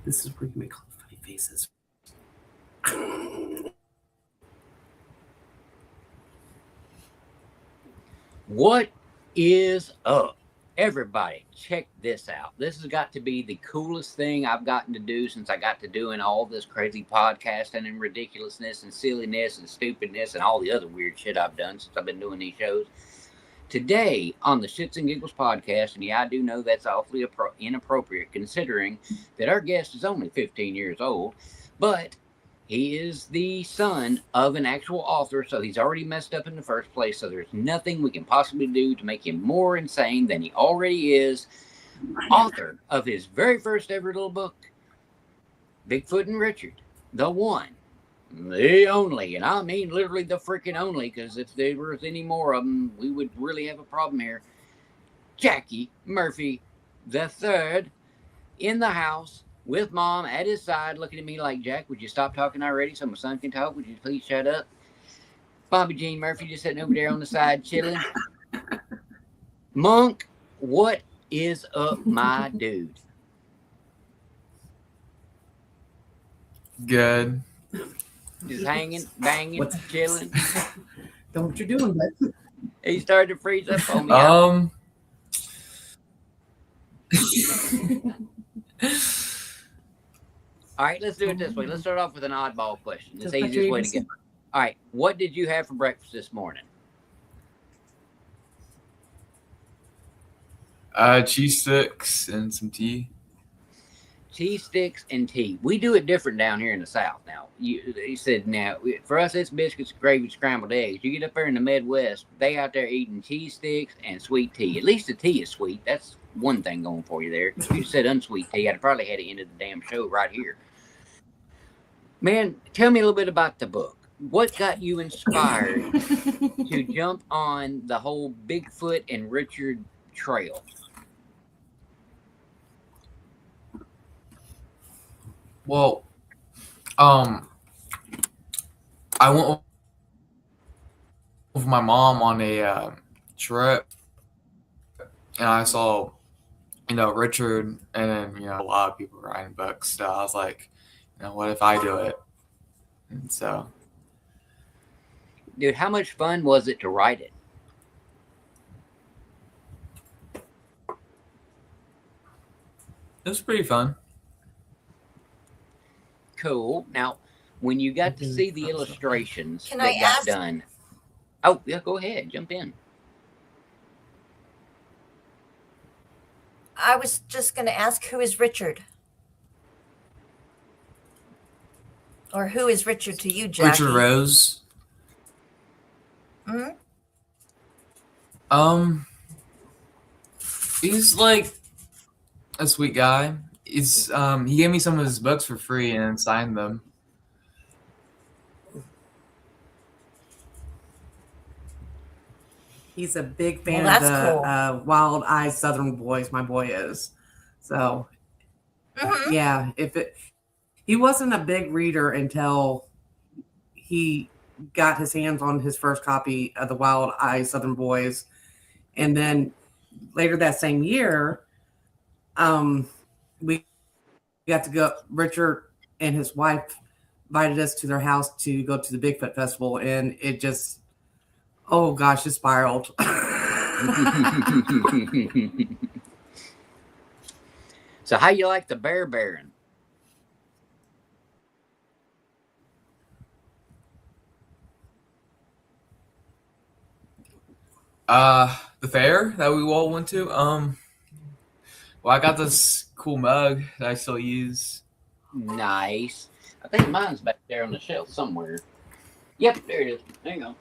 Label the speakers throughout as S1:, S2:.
S1: This is where you make all the funny faces.
S2: What is up? Everybody, check this out. This has got to be the coolest thing I've gotten to do since I got to doing all this crazy podcasting and ridiculousness and silliness and stupidness and all the other weird shit I've done since I've been doing these shows. Today on the Shitz and Giggles podcast, and yeah, I do know that's awfully inappropriate considering that our guest is only 15 years old, but he is the son of an actual author, so he's already messed up in the first place, so there's nothing we can possibly do to make him more insane than he already is. Author of his very first ever little book, Bigfoot and Richard, the one, the only, and I mean literally the freaking only, because if there was any more of them, we would really have a problem here. Jackie Murphy the third in the house with Mom at his side, looking at me like, Jack, would you stop talking already so my son can talk? Would you please shut up? Bobby Jean Murphy just sitting over there on the side chilling. Monk, what is up, my dude?
S3: Good.
S2: Just hanging, banging, chilling.
S1: Don't what you're doing, bud.
S2: He started to freeze up on me. All right, let's do it this way. Let's start off with an oddball question. It's the easiest way to get. All right, what did you have for breakfast this morning?
S3: Cheese sticks and some tea.
S2: Cheese sticks and tea. We do it different down here in the South now. He said, now, for us, it's biscuits, gravy, scrambled eggs. You get up there in the Midwest, they out there eating cheese sticks and sweet tea. At least the tea is sweet. That's one thing going for you there. If you said unsweet tea, I'd probably had it ended the damn show right here. Man, tell me a little bit about the book. What got you inspired to jump on the whole Bigfoot and Richard trail?
S3: Well, I went with my mom on a trip, and I saw, Richard, and then, a lot of people writing books. So I was like, what if I do it? And so,
S2: dude, how much fun was it to write it?
S3: It was pretty fun.
S2: Cool. Now, when you got to see the illustrations
S4: Can
S2: that
S4: I
S2: got
S4: ask?
S2: done. Oh, yeah, go ahead. Jump in.
S4: I was just going to ask, who is Richard? Or who is Richard to you, Jackie?
S3: Richard Rose.
S4: Hmm?
S3: He's like a sweet guy. He's he gave me some of his books for free and signed them.
S1: He's a big fan
S4: Well,
S1: of
S4: that's
S1: the
S4: cool.
S1: Wild Eyes Southern Boys. My boy is. So, yeah, he wasn't a big reader until he got his hands on his first copy of the Wild Eyes Southern Boys, and then later that same year, we got to go. Richard and his wife invited us to their house to go to the Bigfoot Festival, and it just, oh gosh, it spiraled.
S2: So how you like the Bear Baron?
S3: The fair that we all went to. Well, I got this cool mug that I still use.
S2: Nice. I think mine's back there on the shelf somewhere. Yep, there it is. There you go.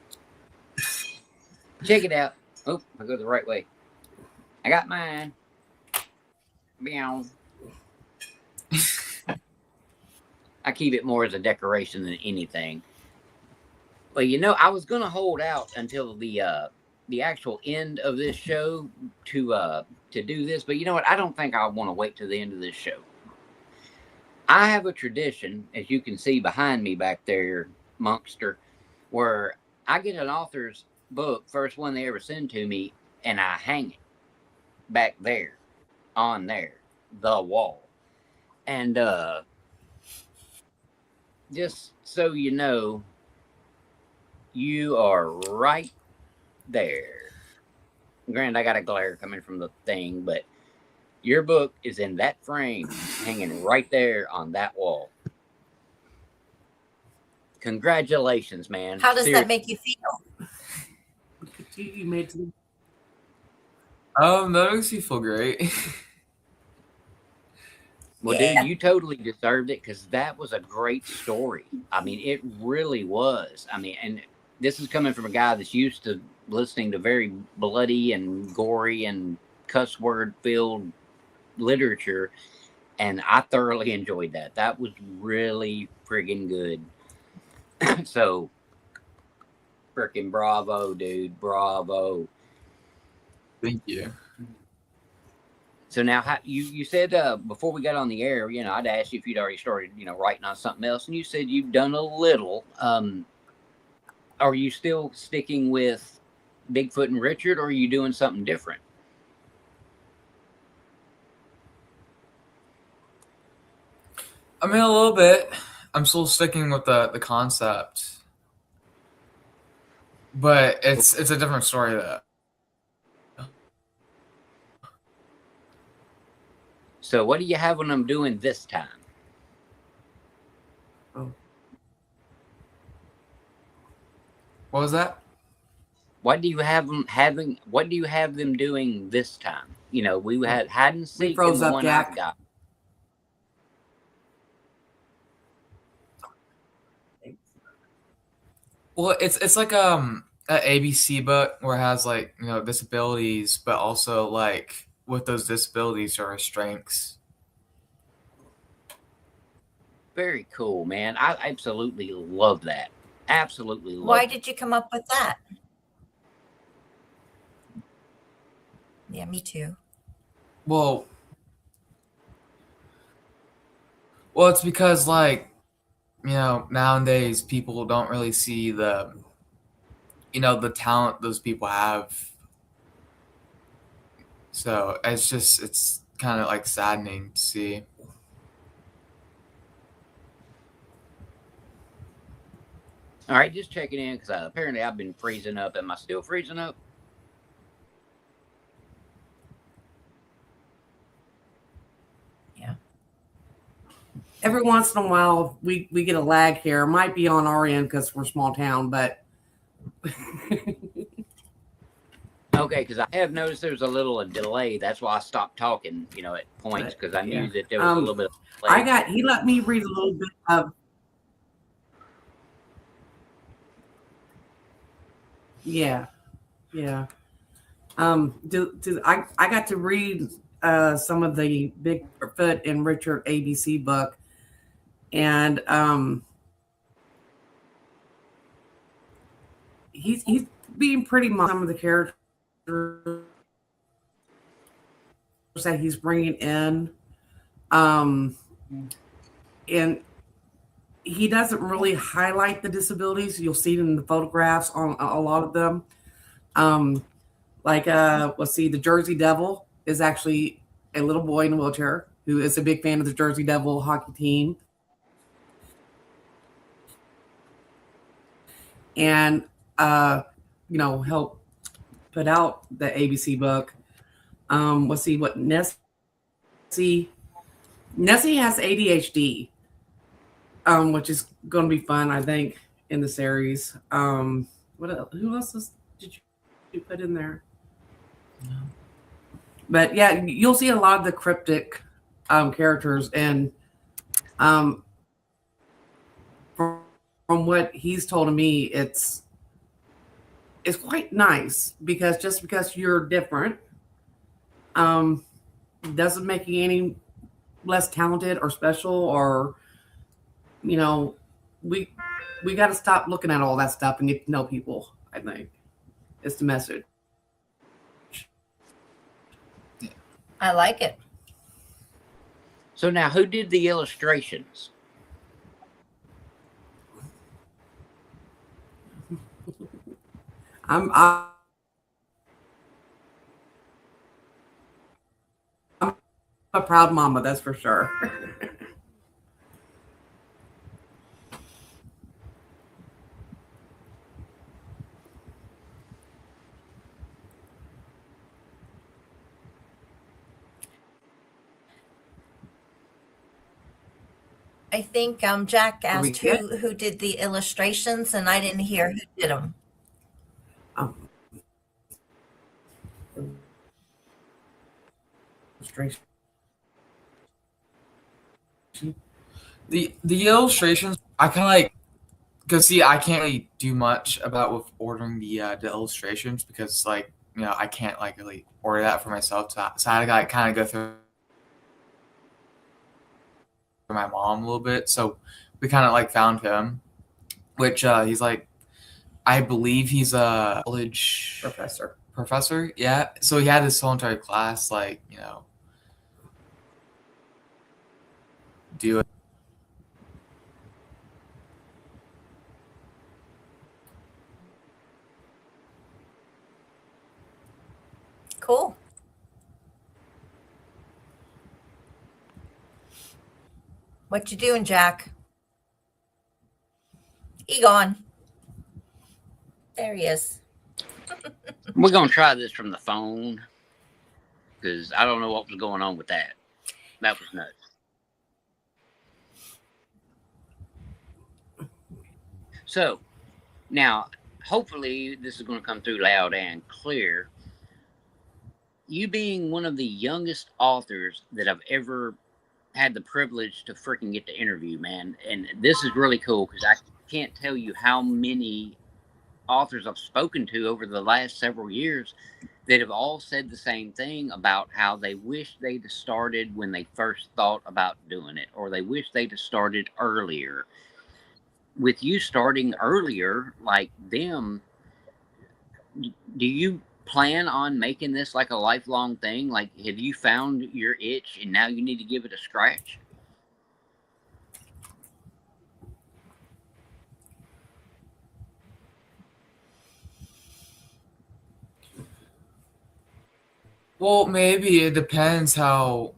S2: Check it out. Oh, I go the right way. I got mine. Meow. I keep it more as a decoration than anything. Well, I was gonna hold out until the actual end of this show to do this, but you know what? I don't think I want to wait till the end of this show. I have a tradition, as you can see behind me back there, Monkster, where I get an author's book, first one they ever send to me, and I hang it back there, on there, the wall. And just so you know, you are right there. Granted, I got a glare coming from the thing, but your book is in that frame, hanging right there on that wall. Congratulations, man.
S4: How does that make you feel?
S1: You made to
S3: That makes me feel great.
S2: Well,
S4: Yeah.
S2: dude, you totally deserved it because that was a great story. I mean, it really was. I mean, and this is coming from a guy that's used to listening to very bloody and gory and cuss word filled literature, and I thoroughly enjoyed that. That was really friggin' good. So, freaking bravo, dude, bravo.
S3: Thank you.
S2: So now, you said before we got on the air, you know, I'd asked you if you'd already started, you know, writing on something else, and you said you've done a little. Are you still sticking with Bigfoot and Richard, or are you doing something different?
S3: I mean, a little bit. I'm still sticking with the concept, but it's a different story though.
S2: So what are you having them doing this time?
S3: What was that?
S2: What do you have them doing this time? You know, we had hide and seek in the one I've got.
S3: Well, it's like an ABC book where it has like, you know, disabilities, but also like with those disabilities are strengths.
S2: Very cool, man. I absolutely love that. Absolutely love
S4: Why
S2: it.
S4: did you come up with that? Yeah, me too.
S3: Well, it's because like, you know, nowadays people don't really see the, you know, the talent those people have. So it's kind of like saddening to see.
S2: All right, just checking in because apparently I've been freezing up. Am I still freezing up?
S4: Yeah.
S1: every once in a while we get a lag here. It might be on our end because we're a small town, but
S2: Okay, because I have noticed there's a little delay. That's why I stopped talking, you know, at points because I knew that there was a little bit of delay.
S1: he let me read a little bit of yeah. I got to read some of the Bigfoot and Richard ABC book, and he's being pretty much some of the characters that he's bringing in, and he doesn't really highlight the disabilities. You'll see it in the photographs on a lot of them. Let's see, the Jersey Devil is actually a little boy in a wheelchair who is a big fan of the Jersey Devil hockey team. And, you know, help put out the ABC book. Let's see what Nessie has ADHD, which is going to be fun, I think, in the series. What else? Who else did you put in there? But yeah, you'll see a lot of the cryptic characters, and from what he's told me, it's quite nice because just because you're different doesn't make you any less talented or special, or you know, we got to stop looking at all that stuff and get to know people. I think it's the message.
S4: I like it.
S2: So now, who did the illustrations?
S1: I'm a proud mama, that's for sure.
S4: I think Jack
S1: Are we
S4: asked
S1: good?
S4: who did the illustrations, and I didn't hear who did them.
S1: Illustration.
S3: The illustrations, I kind of like, because see, I can't really do much about with ordering the illustrations because like I can't like really order that for myself. So I gotta kind of go through my mom a little bit. So we kind of like found him, which he's like, I believe he's a college professor. Yeah. So he had his whole entire class like do it.
S4: Cool. What you doing, Jack? He gone. There he is.
S2: We're going to try this from the phone because I don't know what was going on with that. That was nuts. So, now, hopefully this is going to come through loud and clear. You being one of the youngest authors that I've ever had the privilege to freaking get to interview, man. And this is really cool because I can't tell you how many authors I've spoken to over the last several years that have all said the same thing about how they wish they'd have started when they first thought about doing it, or they wish they'd have started earlier. With you starting earlier like them, do you plan on making this like a lifelong thing? Like, have you found your itch and now you need to give it a scratch?
S3: Well, maybe it depends how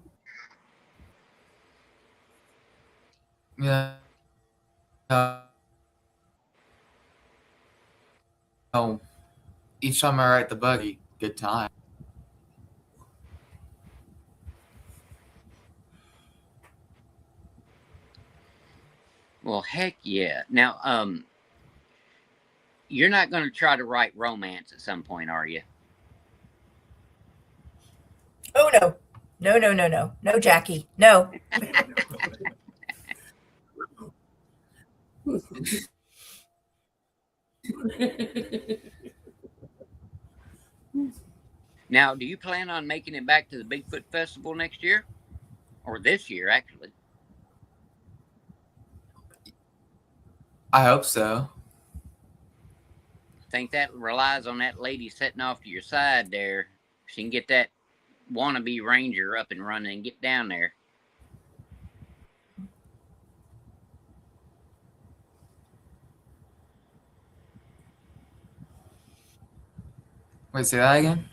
S3: each time I write the book, good time.
S2: Well, heck yeah. Now, you're not going to try to write romance at some point, are you?
S4: Oh, no. No, Jackie. No.
S2: Now, do you plan on making it back to the Bigfoot Festival next year? Or this year, actually?
S3: I hope so.
S2: Think that relies on that lady sitting off to your side there. She can get that wannabe ranger up and running and get down there.
S3: Wait, say that again?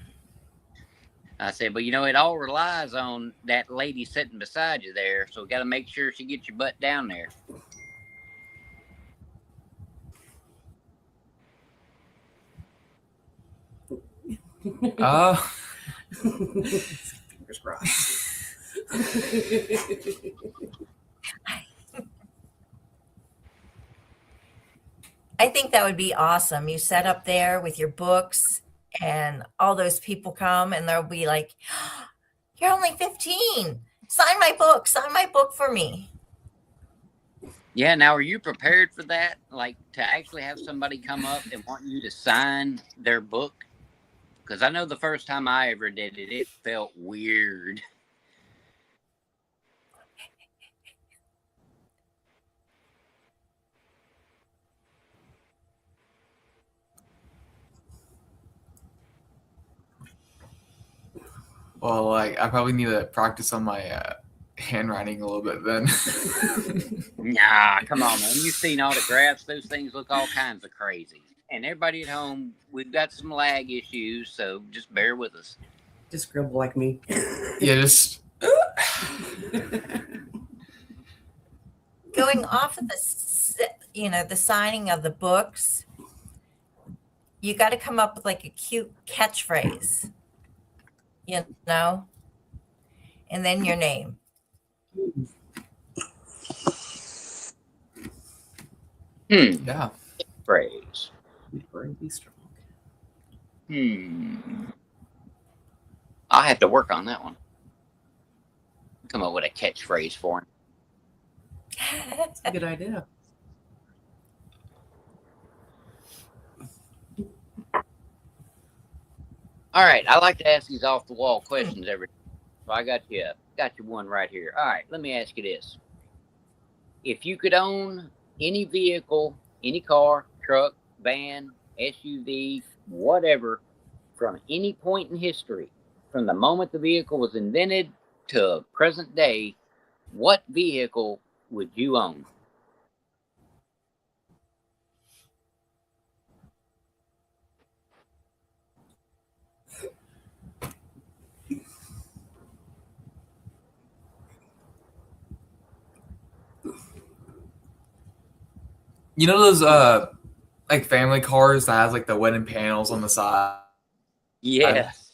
S2: I said, but it all relies on that lady sitting beside you there. So got to make sure she gets your butt down there.
S3: Oh.
S1: Fingers crossed.
S4: I think that would be awesome. You set up there with your books and all those people come and they'll be like, you're only 15. Sign my book for me.
S2: Yeah. Now, are you prepared for that? Like to actually have somebody come up and want you to sign their book? Because I know the first time I ever did it, it felt weird.
S3: Well, like I probably need to practice on my handwriting a little bit then.
S2: Nah, come on, man. You've seen autographs. Those things look all kinds of crazy. And everybody at home, we've got some lag issues, so just bear with us.
S1: Just scribble like me.
S3: Yeah, just
S4: Going off of the signing of the books, you got to come up with like a cute catchphrase, and then your name.
S3: Yeah.
S2: Phrase.
S1: Be strong.
S2: I'll have to work on that one. Come up with a catchphrase for him.
S1: That's a good idea.
S2: All right, I like to ask these off the wall questions every day. So I got you one right here. All right, let me ask you this. If you could own any vehicle, any car, truck, van, SUV, whatever, from any point in history, from the moment the vehicle was invented to present day, what vehicle would you own?
S3: You know those like family cars that has like the wooden panels on the side?
S2: Yes.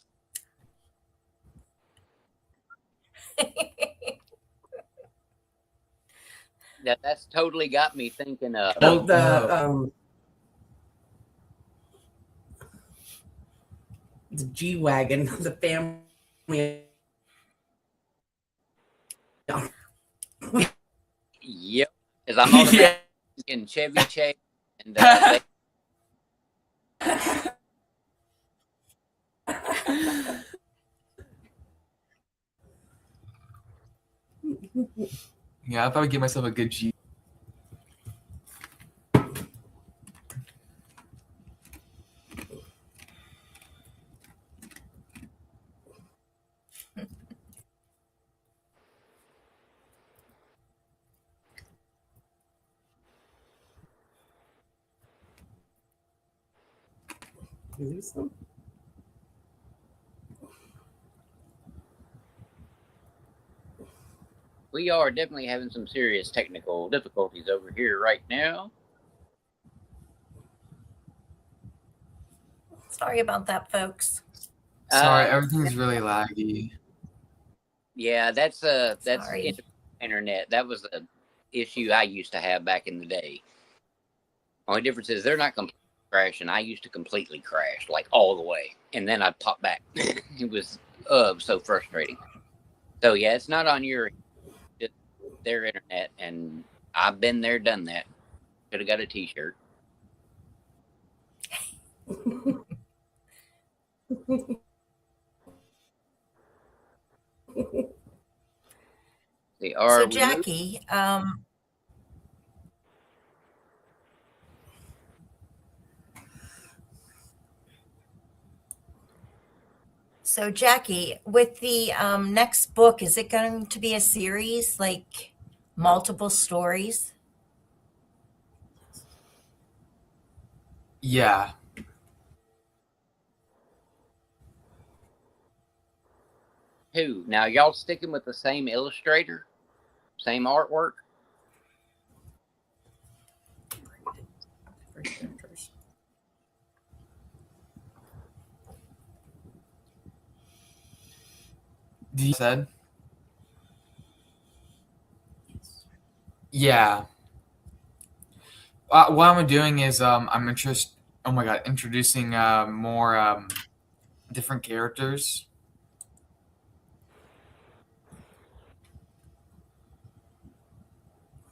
S2: That's totally got me thinking of.
S1: Oh, the G-Wagon, the family.
S2: Yep. As I'm automatically in Chevy Chase and
S3: Yeah, I thought I'd give myself a good G.
S2: we are definitely having some serious technical difficulties over here right now.
S4: Sorry about that, folks.
S3: Sorry, everything's really laggy.
S2: Yeah, that's
S4: Sorry.
S2: internet. That was the issue I used to have back in the day. Only difference is they're not completely crashing. I used to completely crash, like all the way, and then I'd pop back. It was so frustrating. So yeah, it's not on just their internet, and I've been there, done that. Could have got a T-shirt.
S4: So Jackie, with the next book, is it going to be a series, like multiple stories?
S3: Yeah.
S2: Who? Now y'all sticking with the same illustrator, same artwork?
S3: You said? Yeah. What I'm doing is I'm introducing more different characters.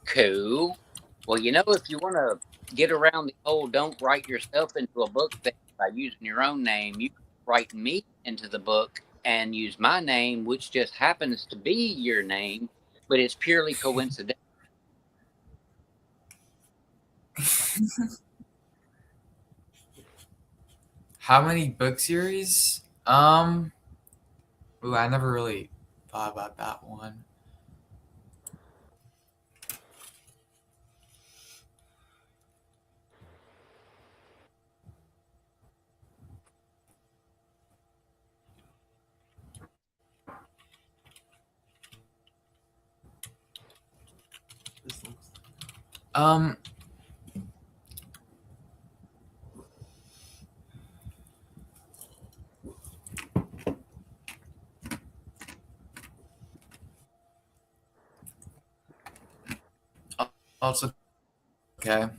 S2: Cool. Well, if you want to get around the whole don't write yourself into a book thing by using your own name, you can write me into the book and use my name, which just happens to be your name, but it's purely coincidental.
S3: How many book series? Ooh, I never really thought about that one. Um, also, okay.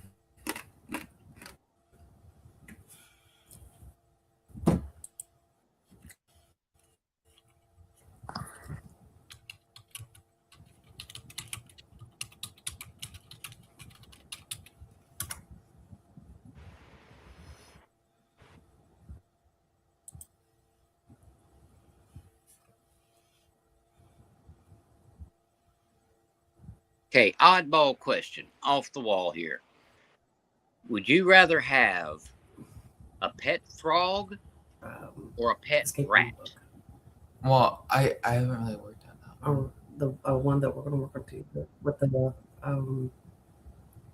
S2: Okay, oddball question off the wall here. Would you rather have a pet frog or a pet
S1: escape room
S2: rat?
S1: book.
S3: Well, I haven't really worked on that.
S1: Or the one that we're going to work on too, with the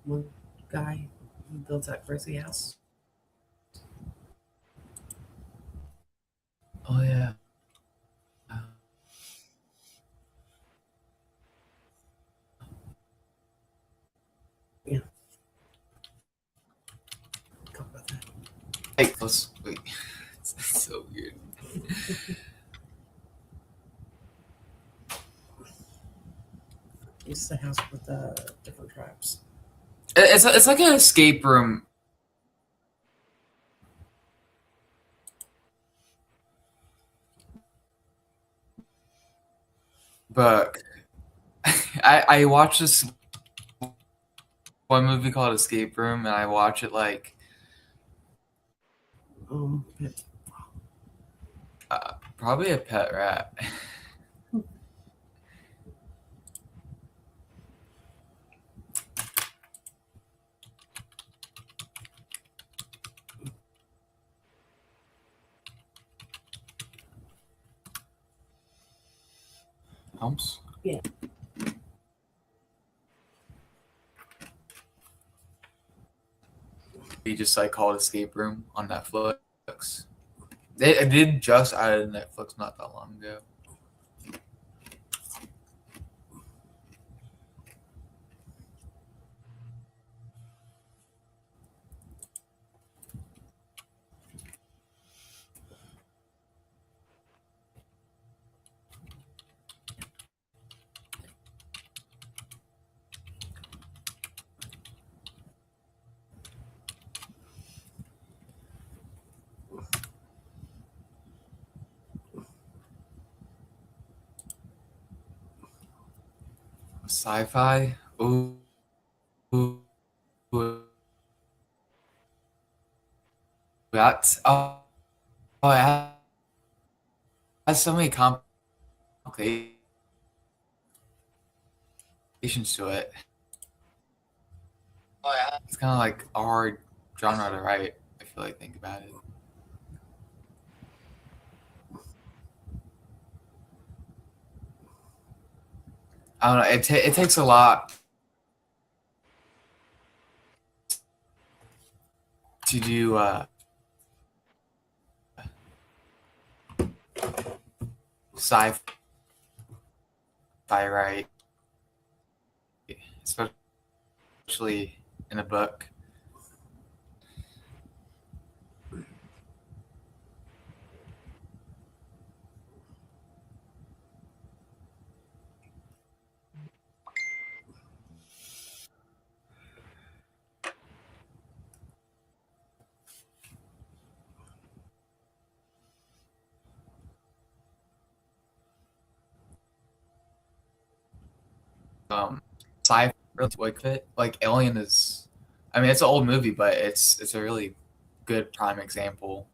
S1: one guy who builds that crazy house.
S3: Oh yeah.
S1: Yeah. Talk about that.
S3: Hey, let's wait. It's so weird.
S1: It's the house with different tribes.
S3: It's like an escape room. But I watched this one movie called Escape Room, and I watch it like
S1: Pet.
S3: probably a pet rat. Humps?
S1: Yeah.
S3: You just like called Escape Room on Netflix. It did just added Netflix not that long ago. Sci-fi? Ooh. That's it has so many complications to it. It's kind of like a hard genre to write. I feel like think about it. I don't know. It takes a lot to do sci-fi right, especially in a book. Sci-fi really fit. Like Alien is, I mean, it's an old movie, but it's a really good prime example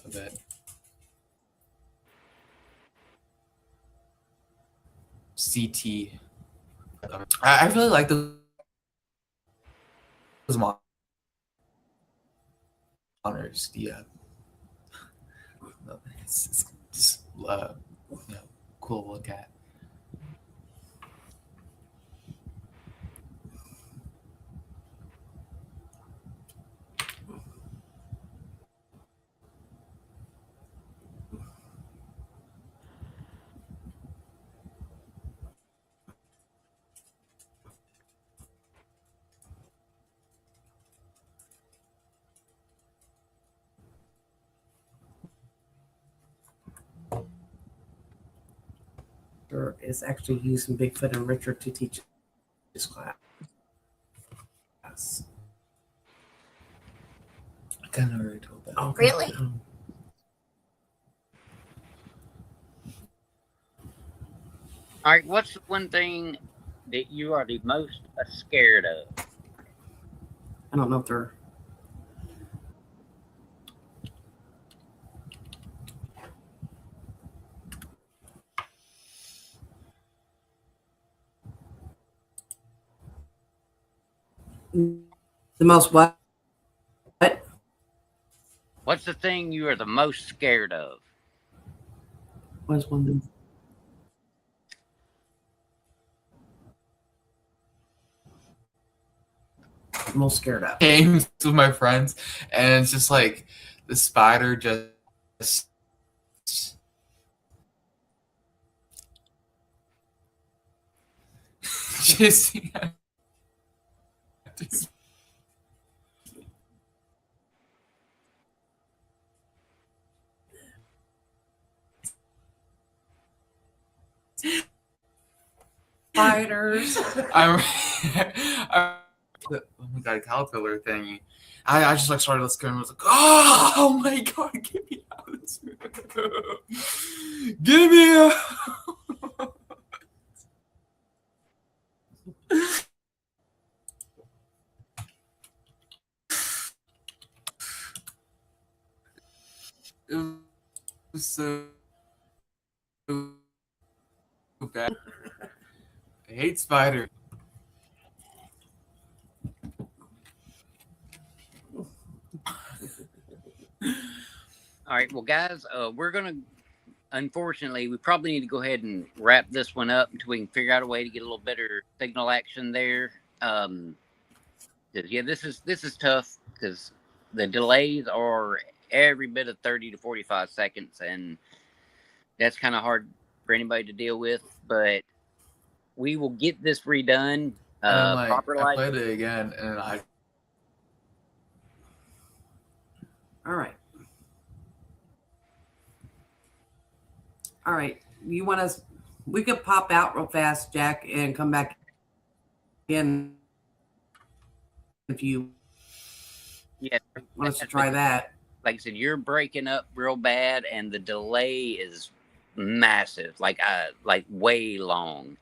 S3: of it. CT. I really like those monitors. Yeah, it's just cool to look at.
S1: character is actually used in Bigfoot and Richard to teach his class.
S3: I kind of already told that.
S1: Okay.
S4: Really?
S2: All right, what's the one thing that you are the most scared of?
S1: I don't know if they're. The most what? What?
S2: What's the thing you are the most scared of?
S1: Was one of the most scared of?
S3: Games with my friends, and it's just like the spider just chasing after me.
S1: Spiders.
S3: I'm oh my god, caterpillar thingy. I just like started screaming. I was like, oh my god, get me out of this room. Get me out. It was so bad. I hate spiders.
S2: All right, well, guys, we're gonna. Unfortunately, we probably need to go ahead and wrap this one up until we can figure out a way to get a little better signal action there. 'Cause, yeah, this is tough because the delays are every bit of 30 to 45 seconds, and that's kind of hard for anybody to deal with. But we will get this redone.
S3: And like,
S2: Proper
S3: I
S2: light.
S3: played it again, and I.
S1: All right. All right. You want us? We could pop out real fast, Jack, and come back in if you
S2: Yeah,
S1: want us to try that.
S2: like I said, you're breaking up real bad, and the delay is massive, like way long.